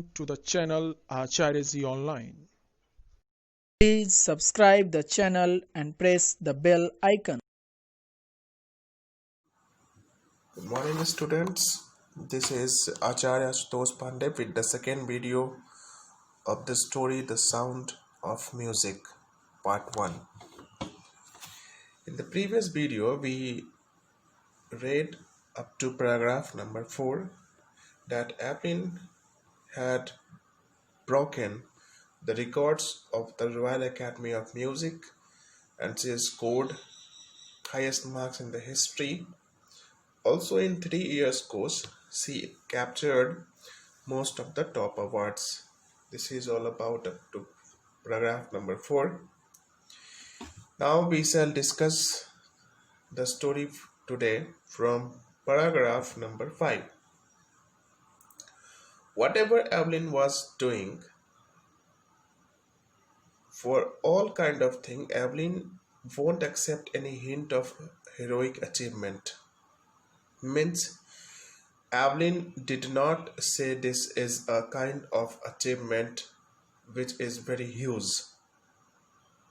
to the channel Acharyaji Online. Please subscribe the channel and press the bell icon. Good morning, students. This is Acharya Ashutosh Pandey with the second video of the story The Sound of Music, Part 1. In the previous video, we read up to paragraph number 4 that Evelyn had broken the records of the Royal Academy of Music and she scored highest marks in the history. Also in 3 years course, she captured most of the top awards. This is all about up to paragraph number 4. Now we shall discuss the story today from paragraph number 5. Whatever Evelyn was doing, for all kind of thing, Evelyn won't accept any hint of heroic achievement. Means Evelyn did not say this is a kind of achievement which is very huge.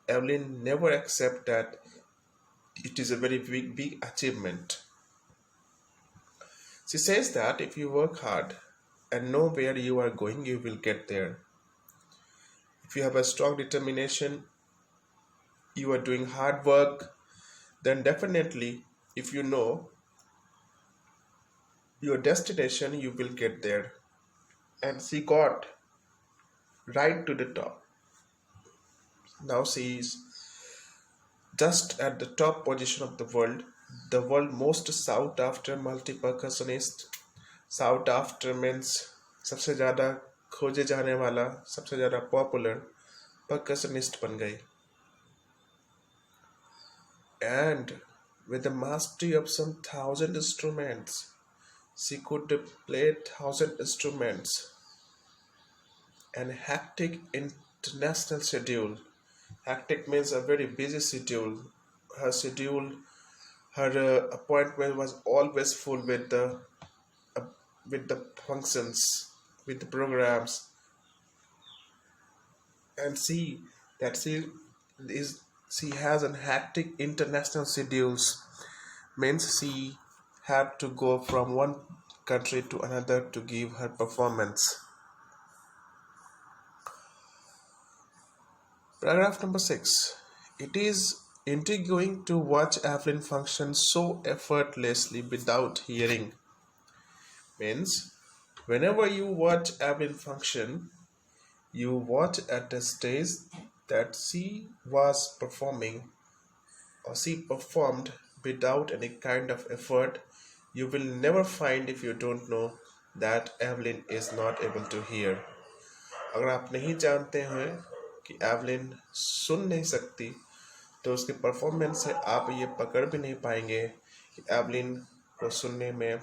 Evelyn never accept that it is a very big achievement. She says that if you work hard and know where you are going, you will get there. If you have a strong determination, you are doing hard work, then definitely, if you know your destination, you will get there. And she got right to the top. Now she is just at the top position of the world most sought after multi-percussionist. South after means सबसे ज़्यादा खोजे जाने वाला, सबसे ज़्यादा popular percussionist बन गई. And with the mastery of some 1,000 instruments, she could play 1,000 instruments. And hectic international schedule. Hectic means a very busy schedule. Her appointment was always full with the functions, with the programs, and see that she has an hectic international schedules. Means she had to go from one country to another to give her performance. Paragraph number 6. It is intriguing to watch Evelyn function so effortlessly without hearing. Means whenever you watch Evelyn function, you watch at the stage that she was performing or she performed without any kind of effort. You will never find, if you don't know, that Evelyn is not able to hear. अगर आप नहीं जानते हैं कि Evelyn सुन नहीं सकती, तो उसके परफॉर्मेंस से आप ये पकड़ भी नहीं पाएंगे कि एवलिन को सुनने में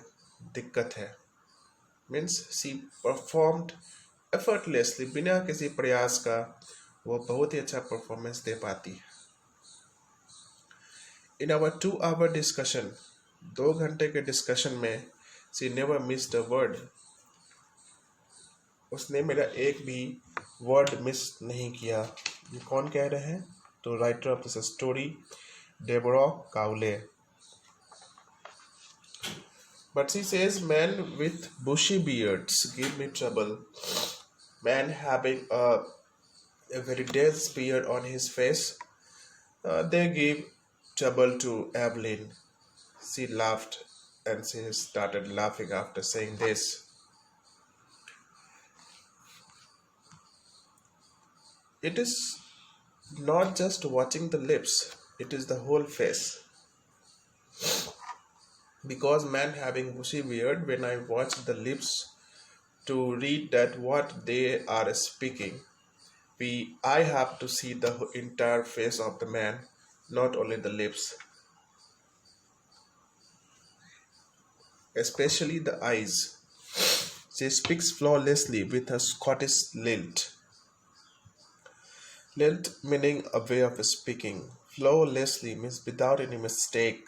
दिक्कत है. मीन्स सी परफॉर्म्ड एफर्टलेसली, बिना किसी प्रयास का वो बहुत ही अच्छा परफॉर्मेंस दे पाती है. इन आवर 2 hour डिस्कशन, 2 घंटे के डिस्कशन में, सी नेवर मिस्ड अ वर्ड. उसने मेरा एक भी वर्ड मिस नहीं किया. ये कौन कह रहे हैं? तो writer of this story, Deborah Cowley. But she says men with bushy beards give me trouble. Man having a very dense beard on his face, they give trouble to Evelyn. She laughed and she started laughing after saying this. It is not just watching the lips, it is the whole face. Because man having bushy beard, when I watch the lips to read that what they are speaking, I have to see the entire face of the man, not only the lips, especially the eyes. She speaks flawlessly with a Scottish lilt. Lilt meaning a way of speaking. Flawlessly means without any mistake.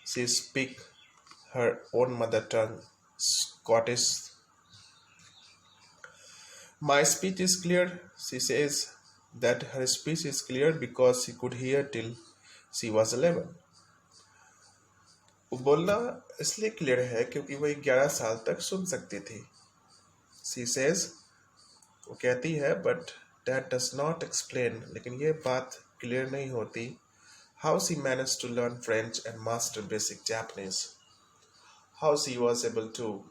She speaks her own mother tongue, Scottish. My speech is clear. She says that her speech is clear because she could hear till she was 11. वो बोलना इसलिए clear है क्योंकि वह 11 साल तक सुन सकती थी. She says, वो कहती है, but that does not explain, लेकिन ये बात क्लियर नहीं होती, how she managed to learn French and master basic Japanese. How she was able to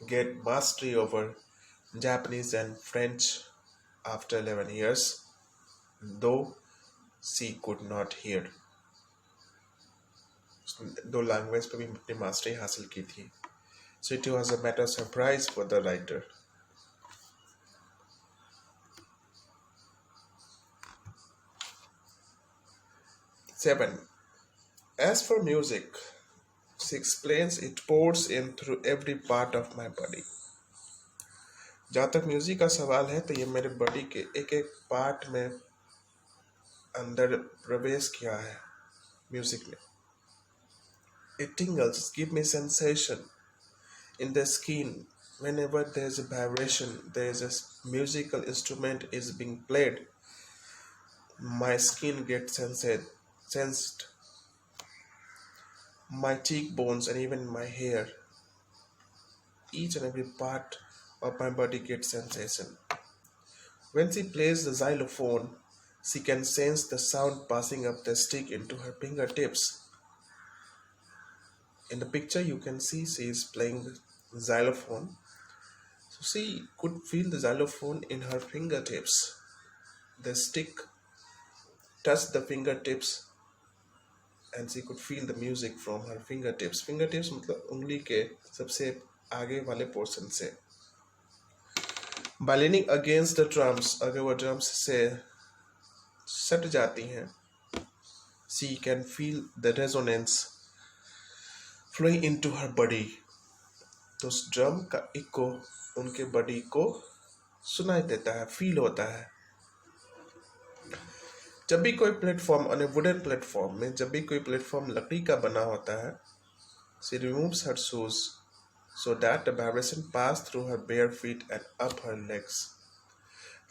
get mastery over Japanese and French after 11 years, though she could not hear. दो language पे भी अपनी mastery हासिल की थी. So it was a matter of surprise for the writer. Seven. As for music, she explains it pours in through every part of my body. जहाँ तक music का सवाल है तो ये मेरे बॉडी के एक एक पार्ट में अंदर प्रवेश किया है म्यूजिक में. It tingles, give me sensation in the skin. Whenever there is a vibration, there is a musical instrument is being played, my skin gets sensed. My cheekbones and even my hair, each and every part of my body gets sensation. When she plays the xylophone, she can sense the sound passing up the stick into her fingertips. In the picture you can see she is playing the xylophone. So she could feel the xylophone in her fingertips. The stick touched the fingertips and she could feel the music from her fingertips. Fingertips मतलब उंगली के सबसे आगे वाले portion से. By leaning against the drums, अगर वो drums से सट जाती हैं, she can feel the resonance flowing into her body. तो उस ड्रम का इको उनके बॉडी को सुनाई देता है, फील होता है. जब भी कोई platform on A wooden platform में जब भी कोई प्लेटफॉर्म लकड़ी का बना होता है, she removes her shoes so that the vibration pass through her bare feet and up her legs.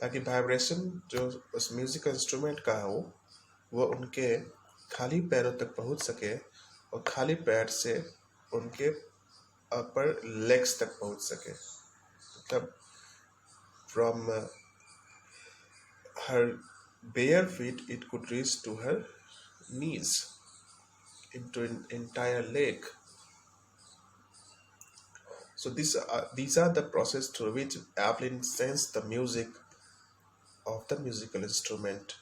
ताकि वाइब्रेशन जो उस म्यूजिकल इंस्ट्रूमेंट का हो वो उनके खाली पैरों तक पहुंच सके और खाली पैर से उनके अपर लेग्स तक पहुंच सके. मतलब from her bare feet it could reach to her knees, into an entire leg. So these are the process through which Evelyn sensed the music of the musical instrument.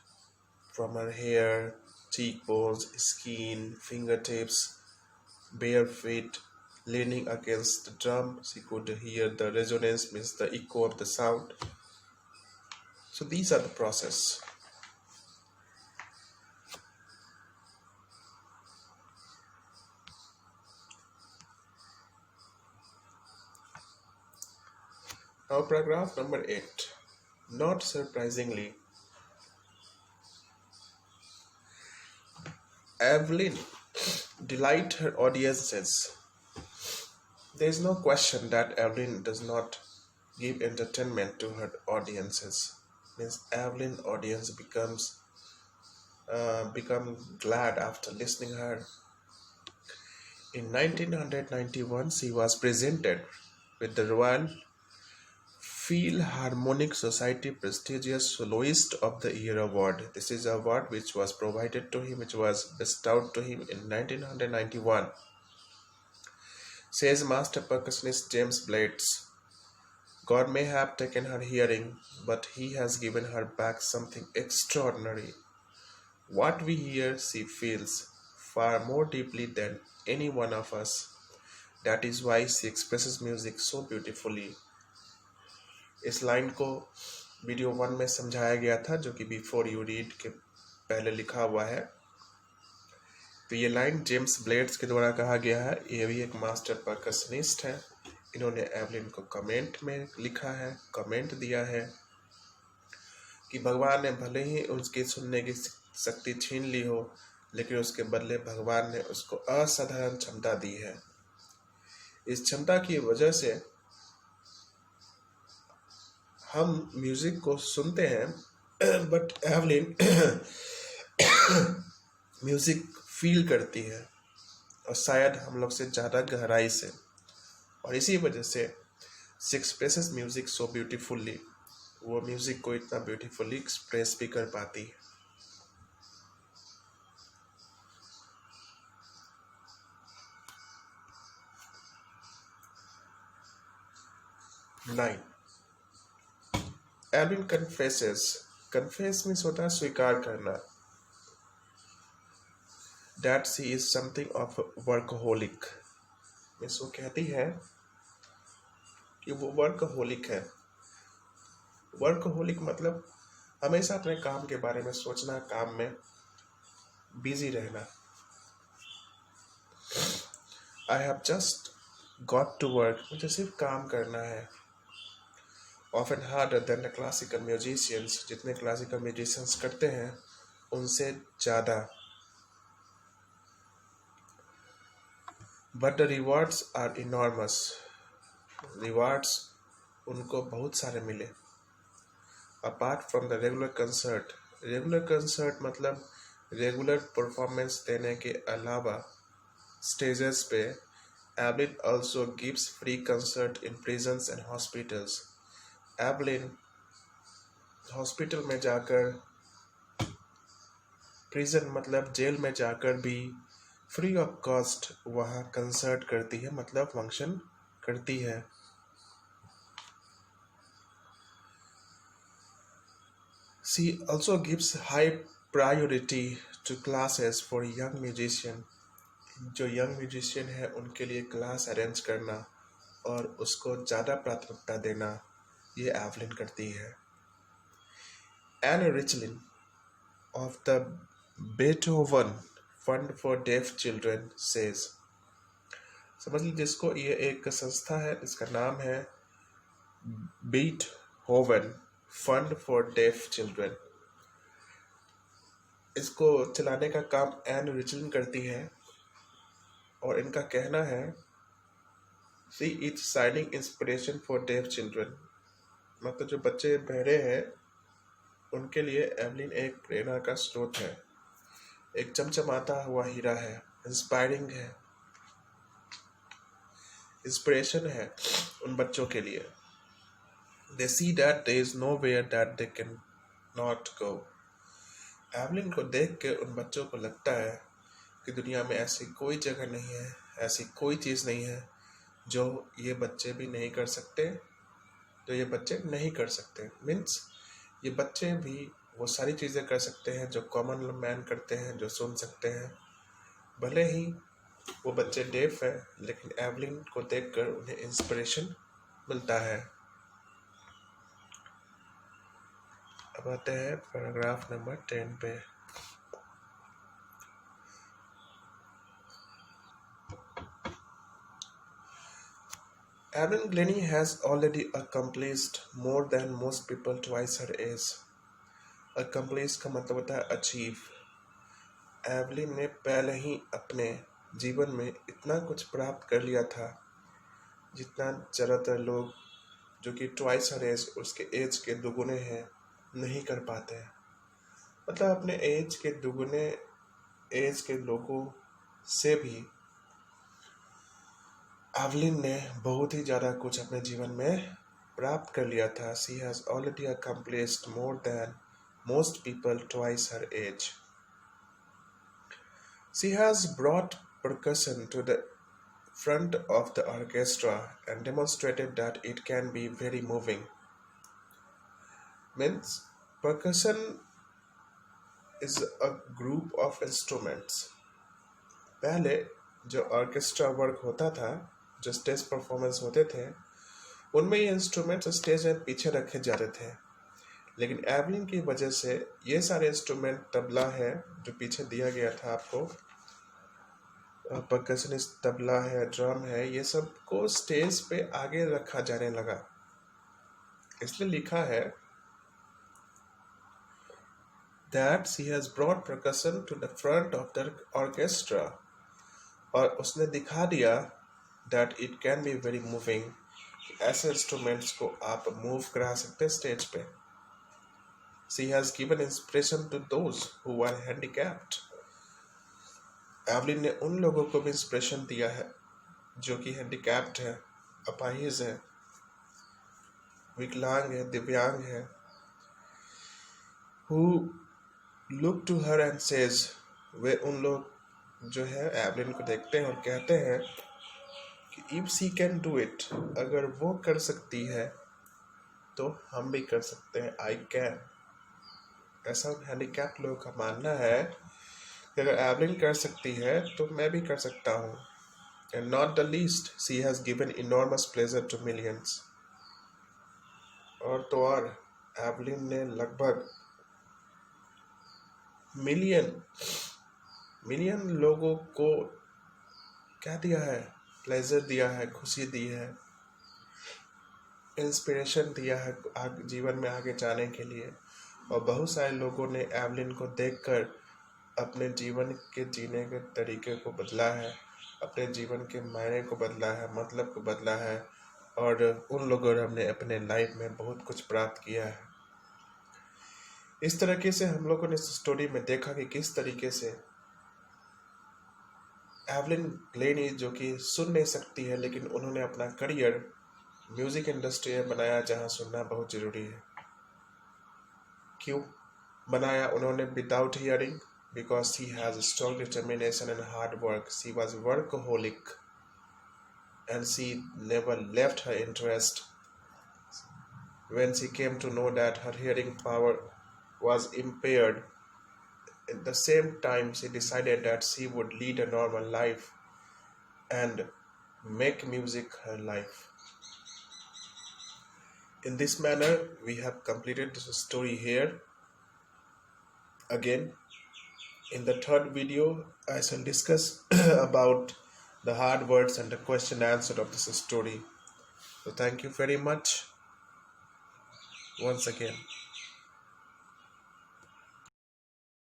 From her hair, cheekbones, skin, fingertips, bare feet, leaning against the drum, she could hear the resonance, means the echo of the sound. So these are the process. Now paragraph number 8. Not surprisingly, Evelyn delight her audiences. There is no question that Evelyn does not give entertainment to her audiences. Means Evelyn audience become glad after listening her. In 1991, she was presented with the Royal Philharmonic Society prestigious Soloist of the Year award. This is an award which was provided to him, which was bestowed to him in 1991. Says master percussionist James Blades, God may have taken her hearing, but he has given her back something extraordinary. What we hear, she feels far more deeply than any one of us. That is why she expresses music so beautifully. इस line को video 1 में समझाया गया था, जो कि before you read के पहले लिखा हुआ है. तो ये लाइन जेम्स ब्लेड्स के द्वारा कहा गया है. ये भी एक मास्टर परकशनिस्ट है. इन्होंने एवलिन को कमेंट में लिखा है, कमेंट दिया है कि भगवान ने भले ही उसके सुनने की शक्ति छीन ली हो, लेकिन उसके बदले भगवान ने उसको असाधारण क्षमता दी है. इस क्षमता की वजह से हम म्यूजिक को सुनते हैं बट एवलिन म्यूजिक फील करती है, और शायद हम लोग से ज़्यादा गहराई से, और इसी वजह से she expresses music so beautifully. वो म्यूजिक को इतना ब्यूटीफुल्ली एक्सप्रेस भी कर पाती है। 9. Evin confesses. कन्फेस मीन्स होता है स्वीकार करना। That she is something of a workaholic। Means वो कहती है कि वो वर्कहोलिक है। वर्कहोलिक मतलब हमेशा अपने काम के बारे में सोचना, काम में बिजी रहना। I have just got to work. मुझे सिर्फ काम करना है। Often harder than the classical musicians. जितने क्लासिकल म्यूजिशियंस करते हैं उनसे ज़्यादा। But the rewards are enormous. Rewards उनको बहुत सारे मिले। Apart from the regular concert. Regular concert मतलब रेगुलर परफॉर्मेंस देने के अलावा स्टेजेस पे Evelyn also gives free concert in prisons and hospitals. Evelyn hospital में जाकर, प्रिजन मतलब जेल में जाकर भी फ्री ऑफ कॉस्ट वहाँ कंसर्ट करती है, मतलब फंक्शन करती है। She also gives high priority to classes for young musician। जो यंग म्यूजिशियन है उनके लिए क्लास अरेंज करना और उसको ज़्यादा प्राथमिकता देना, ये एवलिन करती है। Anne Richlin of the Beethoven fund for deaf children says. समझ लीजिए, जिसको ये एक संस्था है, इसका नाम है Beethoven fund for deaf children. इसको चलाने का काम एन रिचलिन करती है और इनका कहना है she is signing inspiration for deaf children. मतलब जो बच्चे बहरे हैं उनके लिए एवलिन एक प्रेरणा का स्रोत है, एक चमचमाता हुआ हीरा है, इंस्पायरिंग है, इंस्पिरेशन है उन बच्चों के लिए। They see that there is nowhere that they can not go. Evelyn को देख के उन बच्चों को लगता है कि दुनिया में ऐसी कोई जगह नहीं है, ऐसी कोई चीज़ नहीं है जो ये बच्चे भी नहीं कर सकते, जो ये बच्चे नहीं कर सकते। मीन्स ये बच्चे भी वो सारी चीज़ें कर सकते हैं जो कॉमन मैन करते हैं, जो सुन सकते हैं। भले ही वो बच्चे डेफ है, लेकिन एवलिन को देखकर उन्हें इंस्पिरेशन मिलता है। अब आते हैं पैराग्राफ नंबर 10 पे। Evelyn Glennie has already accomplished more than most people twice her age। Accomplish का मतलब होता है अचीव। एवलिन ने पहले ही अपने जीवन में इतना कुछ प्राप्त कर लिया था जितना ज़्यादातर लोग जो कि ट्वाइस हर एज, उसके एज के दुगुने हैं, नहीं कर पाते हैं। मतलब अपने एज के दुगुने एज के लोगों से भी एवलिन ने बहुत ही ज़्यादा कुछ अपने जीवन में प्राप्त कर लिया था। She has already accomplished more than most people twice her age। She has brought percussion to the front of the orchestra and demonstrated that it can be very moving। Means percussion is a group of instruments। पहले जो orchestra work होता था, जो stage performance होते थे, उनमें ये instruments stage में पीछे रखे जाते थे। लेकिन एवलिन की वजह से ये सारे इंस्ट्रूमेंट, तबला है जो पीछे दिया गया था आपको, परकशनिस्ट तबला है, ड्रम है, ये सब को स्टेज पे आगे रखा जाने लगा। इसलिए लिखा है that she has brought percussion to the front of the orchestra। और उसने दिखा दिया that it can be very moving। कि ऐसे इंस्ट्रूमेंट्स को आप मूव करा सकते हैं स्टेज पे. She has given inspiration to those who are handicapped. Evelyn ने उन लोगों को भी इंस्पिरेशन दिया है जो कि हैंडीकैप्ड है, अपाहिज है, विकलांग है, दिव्यांग है. Who look to her and says, वे उन लोग जो है एवलिन को देखते हैं और कहते हैं कि if she can do it, अगर वो कर सकती है तो हम भी कर सकते हैं. I can. ऐसा हैंडीकैप्ड लोगों का मानना है कि अगर एवलिन कर सकती है तो मैं भी कर सकता हूँ. And not the least, she has given enormous pleasure to millions. और तो और एवलिन ने लगभग मिलियन लोगों को क्या दिया है? प्लेजर दिया है, खुशी दी है, इंस्पिरेशन दिया है जीवन में आगे जाने के लिए. और बहुत सारे लोगों ने एवलिन को देखकर अपने जीवन के जीने के तरीके को बदला है, अपने जीवन के मायने को बदला है, मतलब को बदला है. और उन लोगों ने अपने लाइफ में बहुत कुछ प्राप्त किया है. इस तरीके से हम लोगों ने इस स्टोरी में देखा कि किस तरीके से एवलिन ग्लेनी जो कि सुन नहीं सकती है, लेकिन उन्होंने अपना करियर म्यूजिक इंडस्ट्री में बनाया जहां सुनना बहुत जरूरी है. क्यों बनाया उन्होंने? Without hearing, because she has strong determination and hard work. She was workaholic and she never left her interest. When she came to know that her hearing power was impaired, at the same time she decided that she would lead a normal life and make music her life. In this manner, we have completed this story here. Again, in the third video, I shall discuss about the hard words and the question answer of this story. So thank you very much once again.